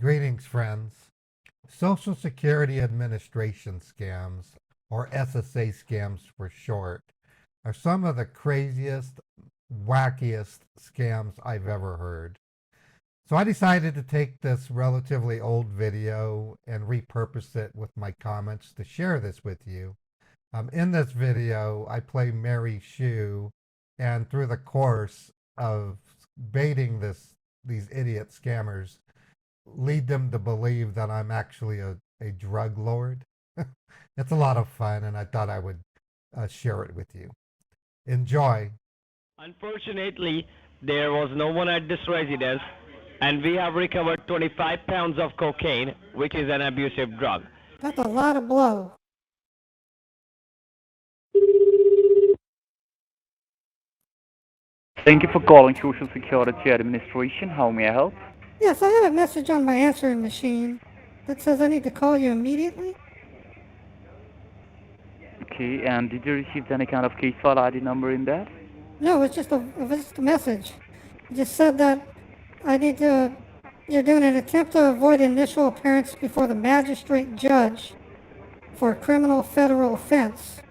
Greetings, friends. Social Security Administration scams, or SSA scams for short, are some of the craziest, wackiest scams I've ever heard. So I decided to take this relatively old video and repurpose it with my comments to share this with you. In this video, I play Mary Shoe, and through the course of baiting these idiot scammers, lead them to believe that I'm actually a drug lord. It's a lot of fun, and I thought I would share it with you. Enjoy. Unfortunately, there was no one at this residence, and we have recovered 25 pounds of cocaine, which is an abusive drug. That's a lot of blow. Thank you for calling Social Security Administration. How may I help? Yes, I have a message on my answering machine that says I need to call you immediately. Okay, and did you receive any kind of case file ID number in that? No, it's just a message. It just said that you're doing an attempt to avoid initial appearance before the magistrate judge for a criminal federal offense.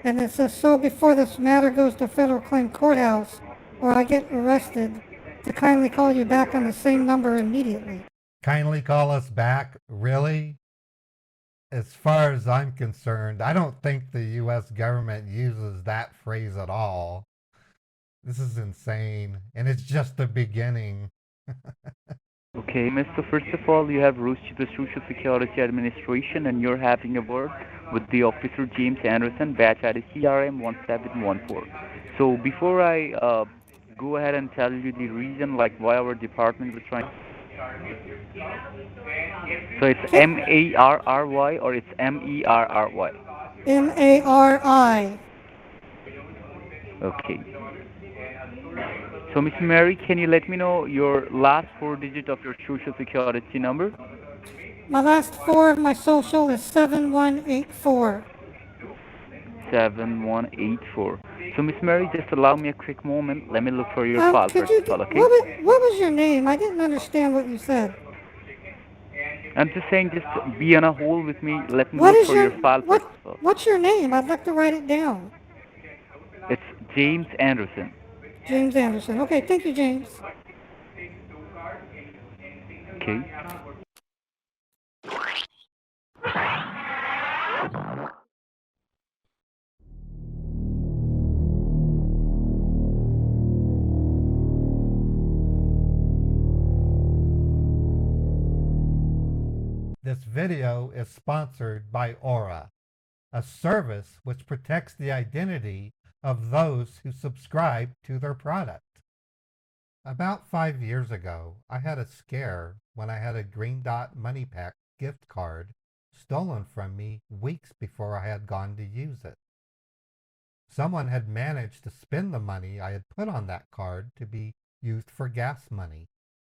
And it says, so before this matter goes to federal claim courthouse or I get arrested, to kindly call you back on the same number immediately. Kindly call us back. Really? As far as I'm concerned, I don't think the U.S. government uses that phrase at all. This is insane, and it's just the beginning. Okay, Mr. First of all, you have reached the Social Security Administration and you're having a word with the officer James Anderson, batch ID CRM 1714. So before I go ahead and tell you the reason like why our department was trying. So it's M-A-R-R-Y or it's M-E-R-R-Y? M-A-R-I. Okay. So Miss Mary, can you let me know your last four digits of your Social Security number? My last four of my social is 7184. 7184. So Miss Mary, just allow me a quick moment. Let me look for your file Could first you, of all, okay? what was your name? I didn't understand what you said. I'm just saying, just be on a hold with me. Let me look for your file first of all. What's your name? I'd like to write it down. It's James Anderson. James Anderson. Okay, thank you, James. Okay. This video is sponsored by Aura, a service which protects the identity of those who subscribe to their product. About 5 years ago, I had a scare when I had a Green Dot Money Pack gift card stolen from me weeks before I had gone to use it. Someone had managed to spend the money I had put on that card to be used for gas money.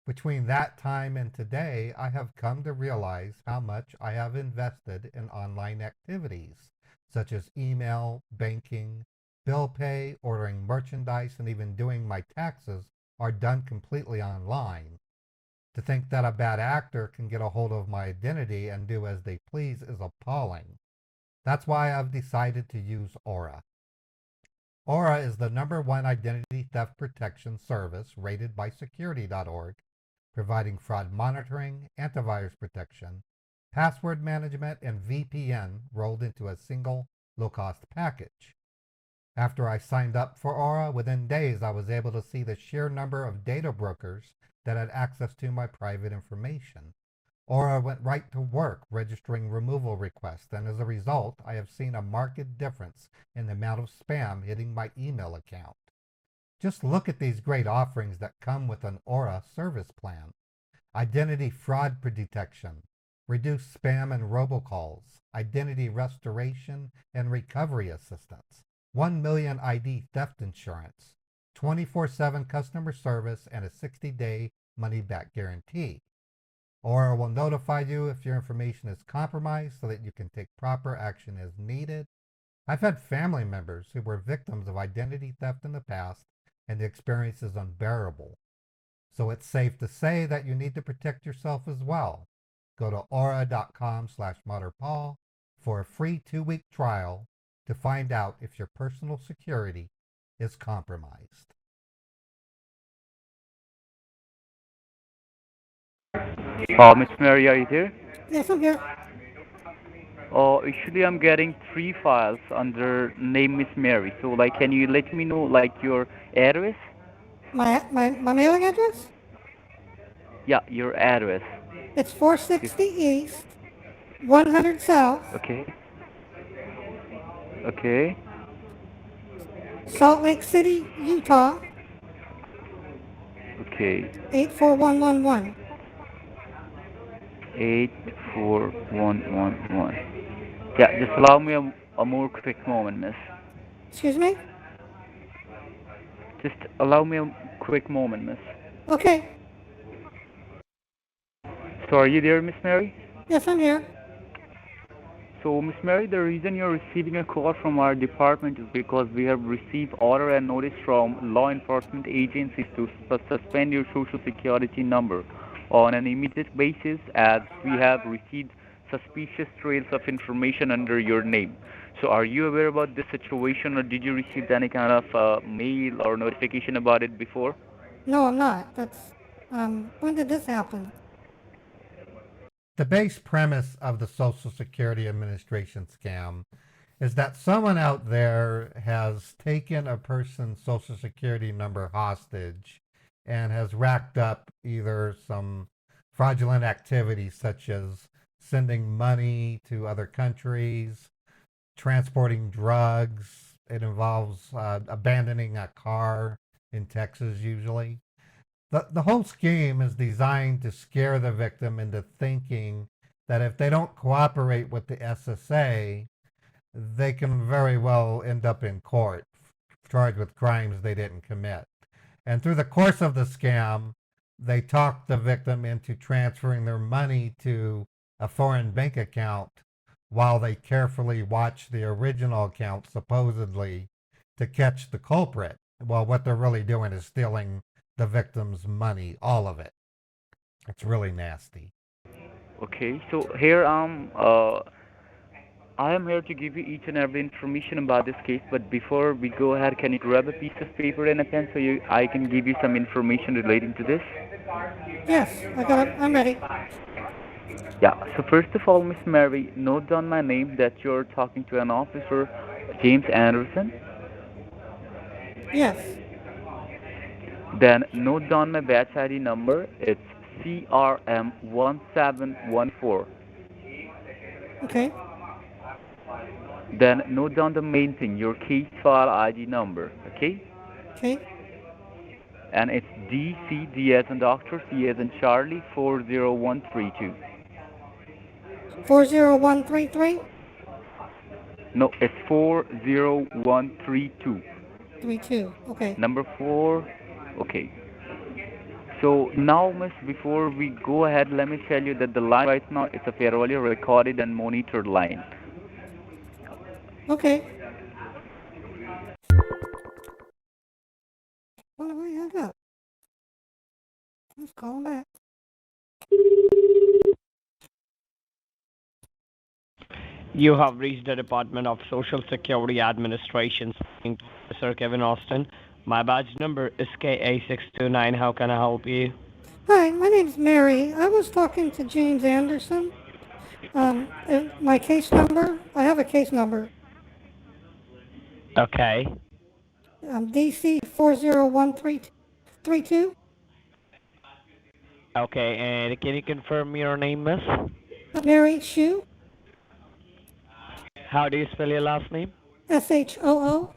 Between that time and today, I have come to realize how much I have invested in online activities, such as email, banking, bill pay, ordering merchandise, and even doing my taxes are done completely online. To think that a bad actor can get a hold of my identity and do as they please is appalling. That's why I've decided to use Aura. Aura is the #1 identity theft protection service rated by Security.org, providing fraud monitoring, antivirus protection, password management, and VPN rolled into a single low-cost package. After I signed up for Aura, within days I was able to see the sheer number of data brokers that had access to my private information. Aura went right to work registering removal requests, and as a result, I have seen a marked difference in the amount of spam hitting my email account. Just look at these great offerings that come with an Aura service plan. Identity fraud detection, reduced spam and robocalls, identity restoration and recovery assistance, 1 million ID theft insurance, 24/7 customer service, and a 60-day money-back guarantee. Aura will notify you if your information is compromised so that you can take proper action as needed. I've had family members who were victims of identity theft in the past, and the experience is unbearable. So it's safe to say that you need to protect yourself as well. Go to aura.com/MutterPaul for a free 2-week trial to find out if your personal security is compromised. Miss Mary, are you there? Yes, I'm here. Actually, I'm getting 3 files under name Miss Mary. So, like, can you let me know, like, your address? My mailing address? Yeah, your address. It's 460 East, 100 South, Okay. Okay. Salt Lake City, Utah, Okay. 84111. 84111. Yeah, just allow me a more quick moment, miss. Excuse me? Just allow me a quick moment, miss. Okay. So, are you there, Miss Mary? Yes, I'm here. So, Miss Mary, the reason you're receiving a call from our department is because we have received order and notice from law enforcement agencies to suspend your social security number on an immediate basis, as we have received suspicious trails of information under your name. So, are you aware about this situation, or did you receive any kind of mail or notification about it before? No, I'm not. When did this happen? The base premise of the Social Security Administration scam is that someone out there has taken a person's Social Security number hostage and has racked up either some fraudulent activities such as sending money to other countries, transporting drugs. It involves abandoning a car in Texas usually. The whole scheme is designed to scare the victim into thinking that if they don't cooperate with the SSA, they can very well end up in court charged with crimes they didn't commit. And through the course of the scam, they talk the victim into transferring their money to a foreign bank account while they carefully watch the original account, supposedly, to catch the culprit. Well, what they're really doing is stealing the victim's money, all of it. It's really nasty. Okay, so here I am here to give you each and every information about this case, but before we go ahead, can you grab a piece of paper and a pen so I can give you some information relating to this? Yes, I'm ready. Yeah, so first of all, Miss Mary, note down my name that you're talking to an officer, James Anderson. Yes. Then note down my batch ID number. It's CRM1714. Okay. Then note down the main thing, your case file ID number. Okay? Okay. And it's DC, D as in Doctor, C as in Charlie, 40132. 40133? No, it's 40132. 32. Okay. Number 4. Okay. So now, miss, before we go ahead, let me tell you that the line right now is a fairly recorded and monitored line. Okay. What have I hung up? Let's call him back. You have reached the Department of Social Security Administration, Sir Kevin Austin. My badge number is KA629. How can I help you? Hi, my name's Mary. I was talking to James Anderson. My case number, I have a case number. Okay. DC 40132. Okay, and can you confirm your name, miss? Mary Shue. How do you spell your last name? SHOO.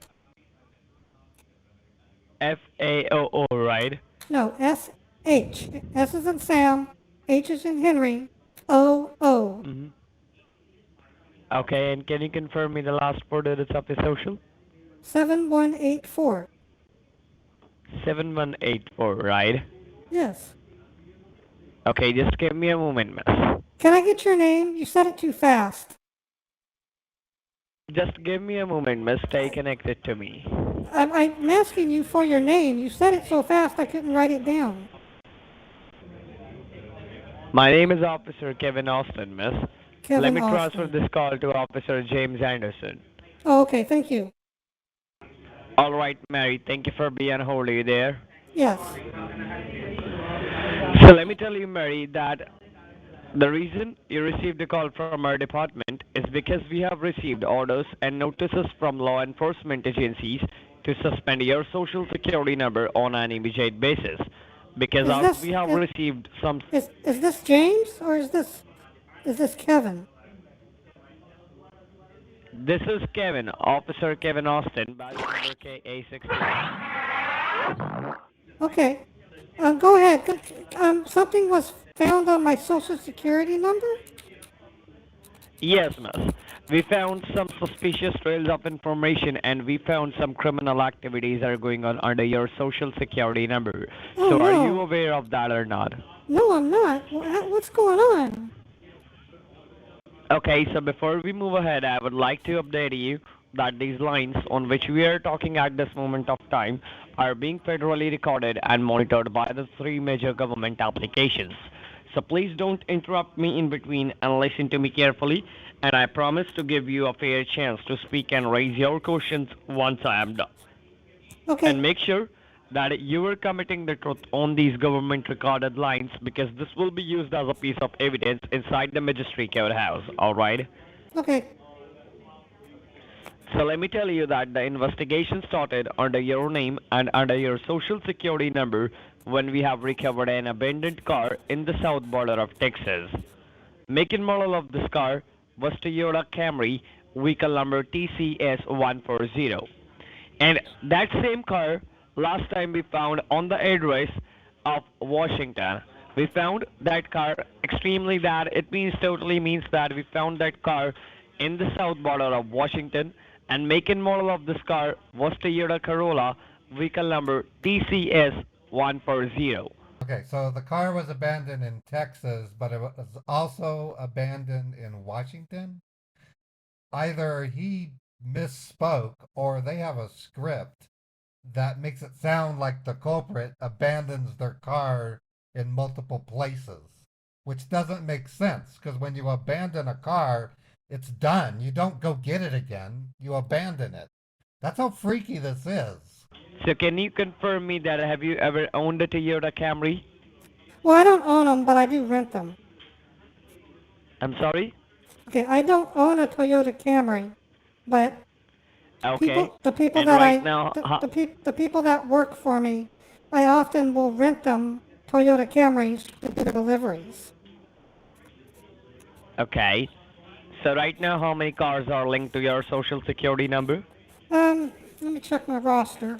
FAOO, right? No, SH. S is in Sam, H is in Henry, OO. Mm-hmm. Okay, and can you confirm me the last 4 digits of your social? 7184. 7184, right? Yes. Okay, just give me a moment, miss. Can I get your name? You said it too fast. Just give me a moment, miss. Stay connected to me. I'm asking you for your name. You said it so fast I couldn't write it down. My name is Officer Kevin Austin, miss. Let Kevin me transfer Austin. this call to Officer James Anderson. Oh, okay, thank you. All right, Mary, thank you for being on hold. Are you there? Yes. So let me tell you, Mary, that the reason you received a call from our department is because we have received orders and notices from law enforcement agencies to suspend your social security number on an immediate basis. Because Is as we this have received some. is this James or is this Kevin? This is Kevin, Officer Kevin Austin, badge number KA69. Okay. Go ahead. Something was found on my social security number? Yes, miss. We found some suspicious trails of information and we found some criminal activities are going on under your social security number. Oh So are you no. aware of that or not? No, I'm not. What's going on? Okay, so before we move ahead, I would like to update you that these lines on which we are talking at this moment of time are being federally recorded and monitored by the three major government applications. So please don't interrupt me in between and listen to me carefully, and I promise to give you a fair chance to speak and raise your questions once I am done. Okay. And make sure that you are committing the truth on these government recorded lines because this will be used as a piece of evidence inside the magistrate courthouse, alright? Okay. So let me tell you that the investigation started under your name and under your social security number when we have recovered an abandoned car in the south border of Texas. Make and model of this car was Toyota Camry, vehicle number TCS140. And that same car, last time we found on the address of Washington. We found that car extremely bad. It means totally means that we found that car in the south border of Washington. And make and model of this car was Toyota Corolla, vehicle number TCS140. Okay, so the car was abandoned in Texas, but it was also abandoned in Washington. Either he misspoke or they have a script that makes it sound like the culprit abandons their car in multiple places, which doesn't make sense because when you abandon a car, it's done. You don't go get it again, you abandon it. That's how freaky this is. So can you confirm me that have you ever owned a Toyota Camry? Well, I don't own them, but I do rent them. I'm sorry? Okay, I don't own a Toyota Camry, but Okay. the people And that right now, the people that work for me, I often will rent them Toyota Camrys to do deliveries. okay. So right now, how many cars are linked to your social security number? Let me check my roster.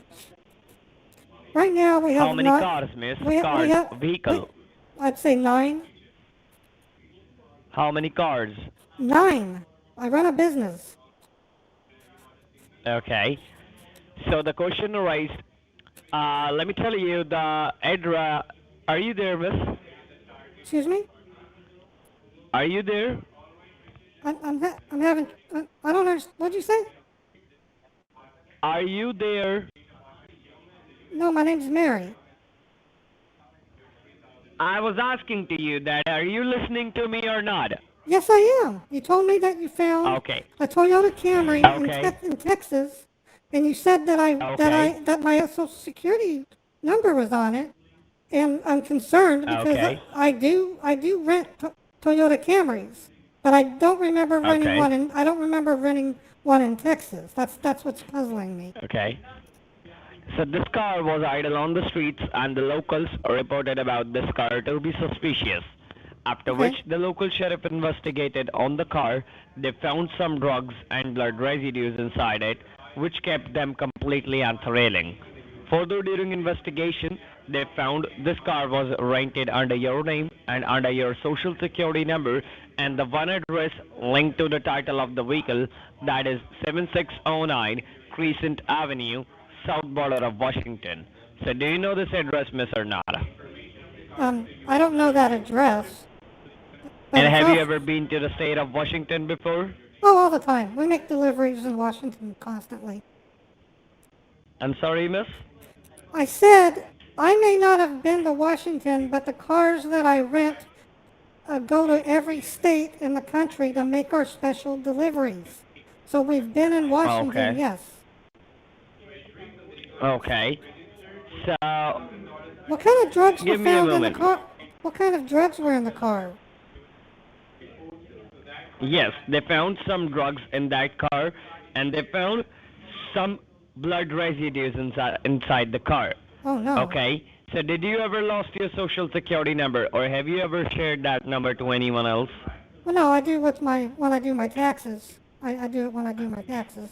Right now we How have many not. cars, miss? We Cars, have. vehicle. I'd say 9. How many cars? 9. I run a business. Okay. So the question raised, let me tell you the address. Are you there, miss? Excuse me. Are you there? I'm having. I don't understand. What'd you say? Are you there? No, my name's Mary. I was asking to you that are you listening to me or not? Yes, I am. You told me that you found Okay. a Toyota Camry Okay. in Texas, and you said Okay. that my Social Security number was on it, and I'm concerned because Okay. I do rent Toyota Camrys, but I don't remember renting Okay. one in I don't remember renting one in Texas. That's what's puzzling me. Okay. So this car was idle on the streets and the locals reported about this car to be suspicious. After Okay. which the local sheriff investigated on the car, they found some drugs and blood residues inside it, which kept them completely unthrilling. Further during investigation, they found this car was rented under your name and under your social security number and the one address linked to the title of the vehicle, that is 7609 Crescent Avenue, south border of Washington. So do you know this address, Miss, or not? I don't know that address, but And it's have you off. ever been to the state of Washington before? Oh, all the time. We make deliveries in Washington constantly. I'm sorry, Miss? I said I may not have been to Washington, but the cars that I rent go to every state in the country to make our special deliveries. So we've been in Washington, Okay. yes. Okay. So, What kind of drugs were give me a found in the moment. car? What kind of drugs were in the car? Yes, they found some drugs in that car, and they found some blood residues inside the car. Oh no. Okay. So, did you ever lost your social security number, or have you ever shared that number to anyone else? Well, no, I do when I do my taxes. I do it when I do my taxes.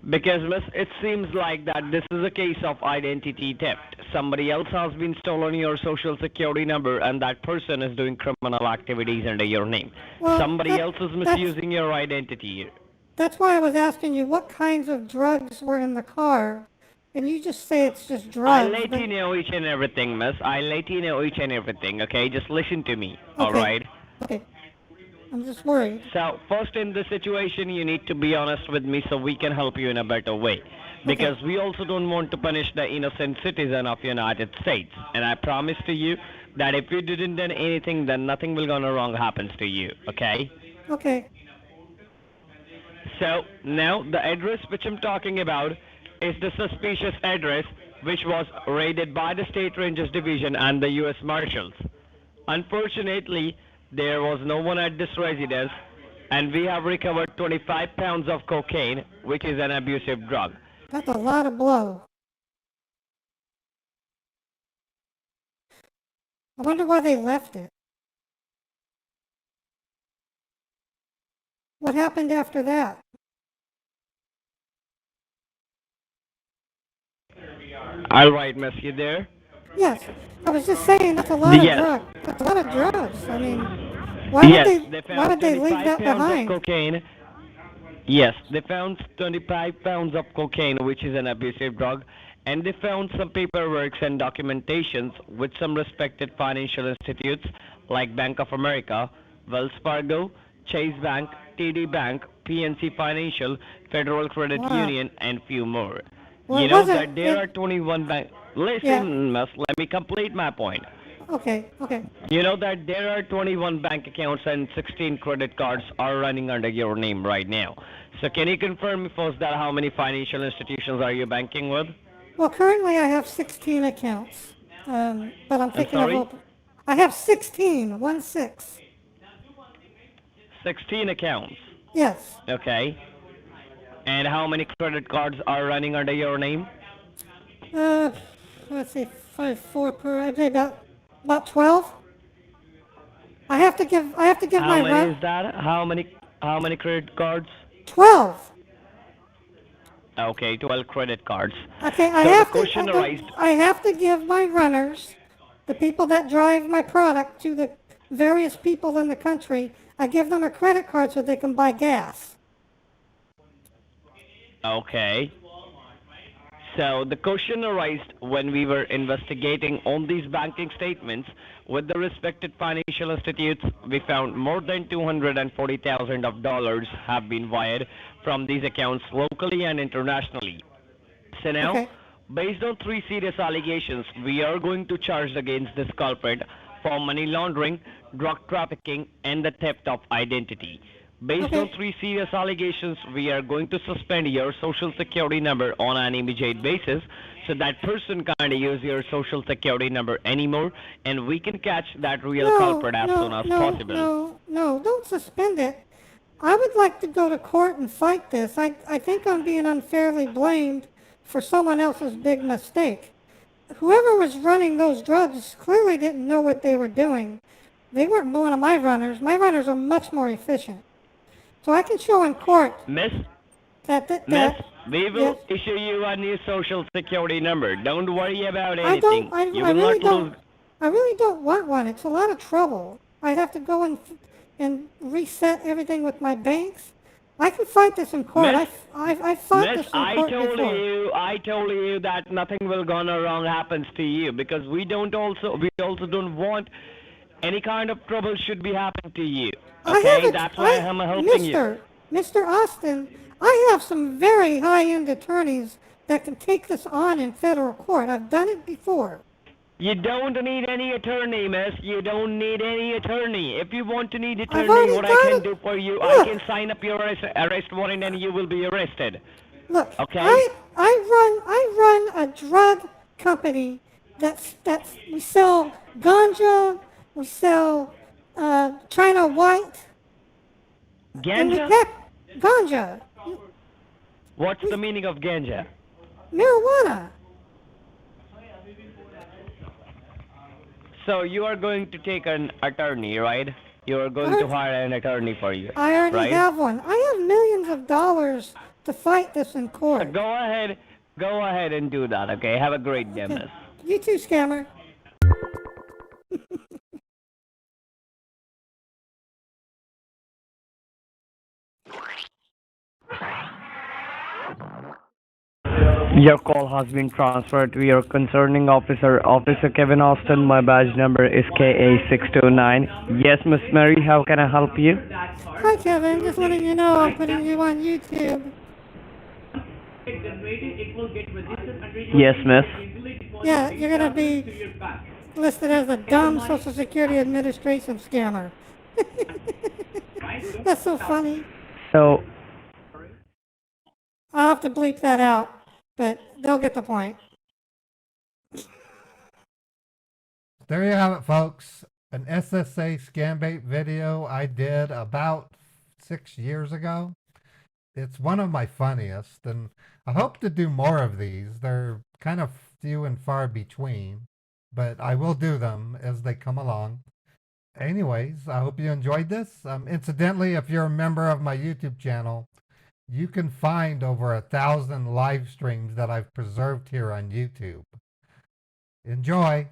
Because miss, it seems like that this is a case of identity theft. Somebody else has been stolen your social security number, and that person is doing criminal activities under your name. Well, Somebody else is that's misusing your identity. that's why I was asking you what kinds of drugs were in the car, and you just say it's just I'll drugs. let you know each and everything, miss. I'll let you know each and everything, okay? Just listen to me, Okay. alright? Okay. I'm just worried. So, first in this situation, you need to be honest with me so we can help you in a better way. Because we also don't want to punish the innocent citizen of United States. And I promise to you that if you didn't do anything, then nothing will gonna wrong happens to you, okay? Okay. So, now the address which I'm talking about is the suspicious address which was raided by the State Rangers Division and the US Marshals. Unfortunately, there was no one at this residence, and we have recovered 25 pounds of cocaine, which is an abusive drug. That's a lot of blow. I wonder why they left it. What happened after that? All right, miss, you there? Yes. I was just saying that's a lot of Yes. drugs. That's a lot of drugs. I mean, why Yes, would they why found would they leave 25 that pounds of behind? cocaine. Yes, they found 25 pounds of cocaine, which is an abusive drug, and they found some paperwork and documentations with some respected financial institutes like Bank of America, Wells Fargo, Chase Bank, TD Bank, PNC Financial, Federal Credit Wow. Union, and few more. Well, You it know wasn't. that there are 21 bank. Yeah. Listen, miss, let me complete my point. Okay. Okay. You know that there are 21 bank accounts and 16 credit cards are running under your name right now. So can you confirm me first that how many financial institutions are you banking with? Well, currently I have 16 accounts, but I'm I'm thinking of sorry? open. I have 16, 1-6. 16 accounts. Yes. Okay. And how many credit cards are running under your name? Uh, let's see, 4 per. I'd say about 12. I have to give How my many run. is that? How many credit cards? 12. Okay, 12 credit cards. Okay, So the question arises. I have to give my runners, the people that drive my product to the various people in the country, I give them a credit card so they can buy gas. Okay. So the question arose when we were investigating on these banking statements with the respected financial institutes. We found more than $240,000 have been wired from these accounts locally and internationally. So now, Okay. based on 3 serious allegations, we are going to charge against this culprit for money laundering, drug trafficking, and the theft of identity. Based on Okay. 3 serious allegations, we are going to suspend your social security number on an immediate basis so that person can't use your social security number anymore, and we can catch that real culprit as soon as possible. No, don't suspend it. I would like to go to court and fight this. I think I'm being unfairly blamed for someone else's big mistake. Whoever was running those drugs clearly didn't know what they were doing. They weren't one of my runners. My runners are much more efficient. So I can show in court Miss, that Miss, we will yes. issue you a new social security number. Don't worry about I anything. don't. I, You I will really not lose. don't. I really don't want one. It's a lot of trouble. I'd have to go and reset everything with my banks. I can fight this in court. Miss, I fought Miss, this in court before. I told you that nothing will gonna wrong happens to you because we also don't want any kind of trouble should be happening to you. I Okay, have that's why I'm helping you. Mr. Austin, I have some very high-end attorneys that can take this on in federal court. I've done it before. You don't need any attorney, miss. You don't need any attorney. If you want to need I've attorney, already what I got can it. do for you, I Look, can sign up your arrest warrant and you will be arrested. look. Okay? I run a drug company that's we sell ganja, we sell China white, and we Ganja? pack ganja, What's the meaning of ganja? marijuana. So you are going to take an attorney, right? You are going to hire an attorney for you, I already right? have one. I have millions of dollars to fight this in court. Go ahead and do that, okay? Have a great day, miss. You too, scammer. Your call has been transferred to your concerning officer, Officer Kevin Austin. My badge number is KA629. Yes, Miss Mary, how can I help you? Hi, Kevin. Just letting you know I'm putting you on YouTube. Yes, miss. Yeah, you're gonna be listed as a dumb Social Security Administration scammer. That's so funny. So, I'll have to bleep that out, but they'll get the point. There you have it, folks. An SSA ScamBait video I did about 6 years ago. It's one of my funniest, and I hope to do more of these. They're kind of few and far between, but I will do them as they come along. Anyways, I hope you enjoyed this. Incidentally, if you're a member of my YouTube channel, you can find over 1,000 live streams that I've preserved here on YouTube. Enjoy!